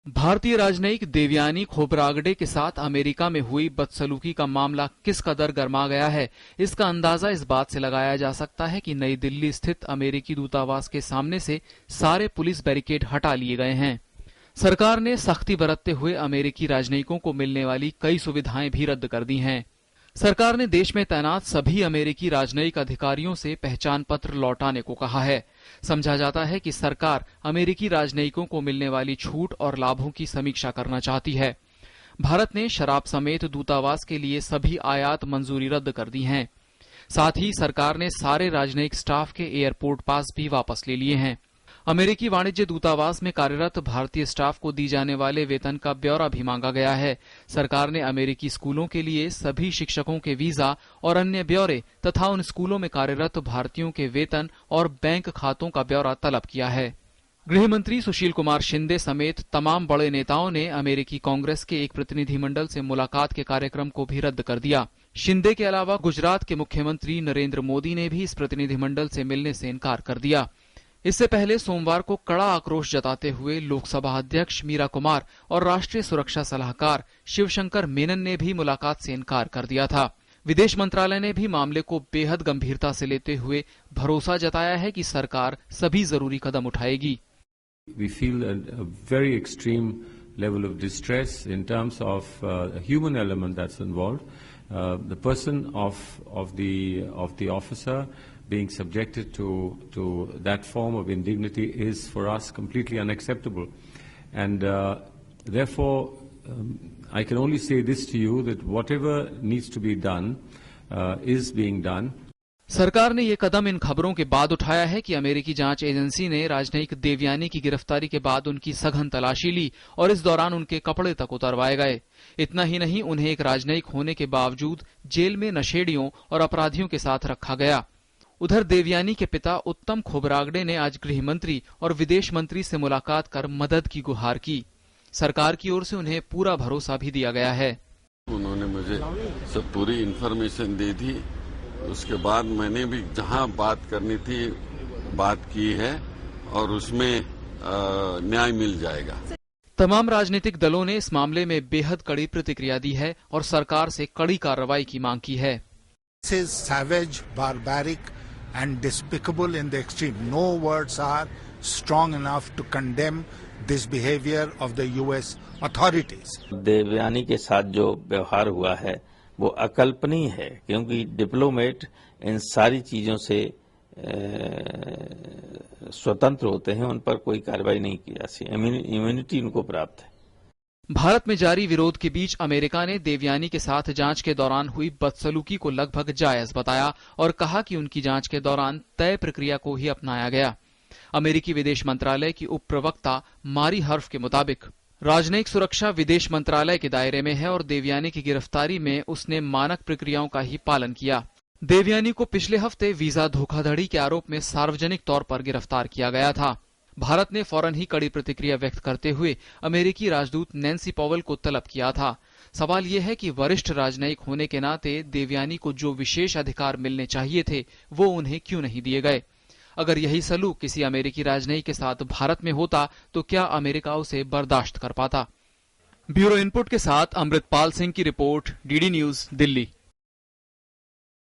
भारतीय राजनयिक देवयानी खोब्रागडे के साथ अमेरिका में हुई बदसलूकी का मामला किस कदर गर्मा गया है, इसका अंदाजा इस बात से लगाया जा सकता है कि नई दिल्ली स्थित अमेरिकी दूतावास के सामने से सारे पुलिस बैरिकेड हटा लिए गए हैं। सरकार ने सख्ती बरतते हुए अमेरिकी राजनयिकों को मिलने वाली कई सुविधाएं भी रद्द कर दी हैं। सरकार ने देश में तैनात सभी अमेरिकी राजनयिक अधिकारियों से पहचान पत्र लौटाने को कहा है। समझा जाता है कि सरकार अमेरिकी राजनयिकों को मिलने वाली छूट और लाभों की समीक्षा करना चाहती है। भारत ने शराब समेत दूतावास के लिए सभी आयात मंजूरी रद्द कर दी है। साथ ही सरकार ने सारे राजनयिक स्टाफ के एयरपोर्ट पास भी वापस ले लिए हैं। अमेरिकी वाणिज्य दूतावास में कार्यरत भारतीय स्टाफ को दी जाने वाले वेतन का ब्यौरा भी मांगा गया है। सरकार ने अमेरिकी स्कूलों के लिए सभी शिक्षकों के वीजा और अन्य ब्यौरे तथा उन स्कूलों में कार्यरत भारतीयों के वेतन और बैंक खातों का ब्यौरा तलब किया है। गृह मंत्री सुशील कुमार शिंदे समेत तमाम बड़े नेताओं ने अमेरिकी कांग्रेस के एक प्रतिनिधिमंडल से मुलाकात के कार्यक्रम को भी रद्द कर दिया। शिंदे के अलावा गुजरात के मुख्यमंत्री नरेंद्र मोदी ने भी इस प्रतिनिधिमंडल से मिलने से इनकार कर दिया। इससे पहले सोमवार को कड़ा आक्रोश जताते हुए लोकसभा अध्यक्ष मीरा कुमार और राष्ट्रीय सुरक्षा सलाहकार शिवशंकर मेनन ने भी मुलाकात से इनकार कर दिया था। विदेश मंत्रालय ने भी मामले को बेहद गंभीरता से लेते हुए भरोसा जताया है कि सरकार सभी जरूरी कदम उठाएगी। We feel a very extreme level of distress in terms of a human element that's involved. The person of the officer being subjected to that form of indignity is for us completely unacceptable, and therefore I can only say this to you, that whatever needs to be done is being done. सरकार ने ये कदम इन खबरों के बाद उठाया है कि अमेरिकी जांच एजेंसी ने राजनयिक देवयानी की गिरफ्तारी के बाद उनकी सघन तलाशी ली और इस दौरान उनके कपड़े तक उतरवाए गए। इतना ही नहीं, उन्हें एक राजनयिक होने के बावजूद जेल में नशेड़ियों और अपराधियों के साथ रखा गया। उधर देवयानी के पिता उत्तम खोब्रागडे ने आज गृह मंत्री और विदेश मंत्री से मुलाकात कर मदद की गुहार की। सरकार की ओर से उन्हें पूरा भरोसा भी दिया गया है। उन्होंने मुझे सब पूरी इन्फॉर्मेशन दी थी, उसके बाद मैंने भी जहां बात करनी थी बात की है और उसमें न्याय मिल जाएगा। तमाम राजनीतिक दलों ने इस मामले में बेहद कड़ी प्रतिक्रिया दी है और सरकार से कड़ी कार्रवाई की मांग की है। This is savage, barbaric and despicable in the extreme. No words are strong enough to condemn this behavior of the US authorities. Devyani के साथ जो व्यवहार हुआ है वो अकल्पनीय है, क्योंकि डिप्लोमेट इन सारी चीजों से स्वतंत्र होते हैं, उन पर कोई कार्रवाई नहीं की जा सकती, इम्यूनिटी उनको प्राप्त है। भारत में जारी विरोध के बीच अमेरिका ने देवयानी के साथ जांच के दौरान हुई बदसलूकी को लगभग जायज बताया और कहा कि उनकी जांच के दौरान तय प्रक्रिया को ही अपनाया गया। अमेरिकी विदेश मंत्रालय की उप प्रवक्ता मारी हर्फ के मुताबिक राजनयिक सुरक्षा विदेश मंत्रालय के दायरे में है और देवयानी की गिरफ्तारी में उसने मानक प्रक्रियाओं का ही पालन किया। देवयानी को पिछले हफ्ते वीजा धोखाधड़ी के आरोप में सार्वजनिक तौर पर गिरफ्तार किया गया था। भारत ने फौरन ही कड़ी प्रतिक्रिया व्यक्त करते हुए अमेरिकी राजदूत नैन्सी पॉवेल को तलब किया था। सवाल यह है कि वरिष्ठ राजनयिक होने के नाते देवयानी को जो विशेष अधिकार मिलने चाहिए थे वो उन्हें क्यों नहीं दिए गए। अगर यही सलूक किसी अमेरिकी राजनयिक के साथ भारत में होता तो क्या अमेरिका उसे बर्दाश्त कर पाता। ब्यूरो इनपुट के साथ अमृतपाल सिंह की रिपोर्ट, डीडी न्यूज, दिल्ली।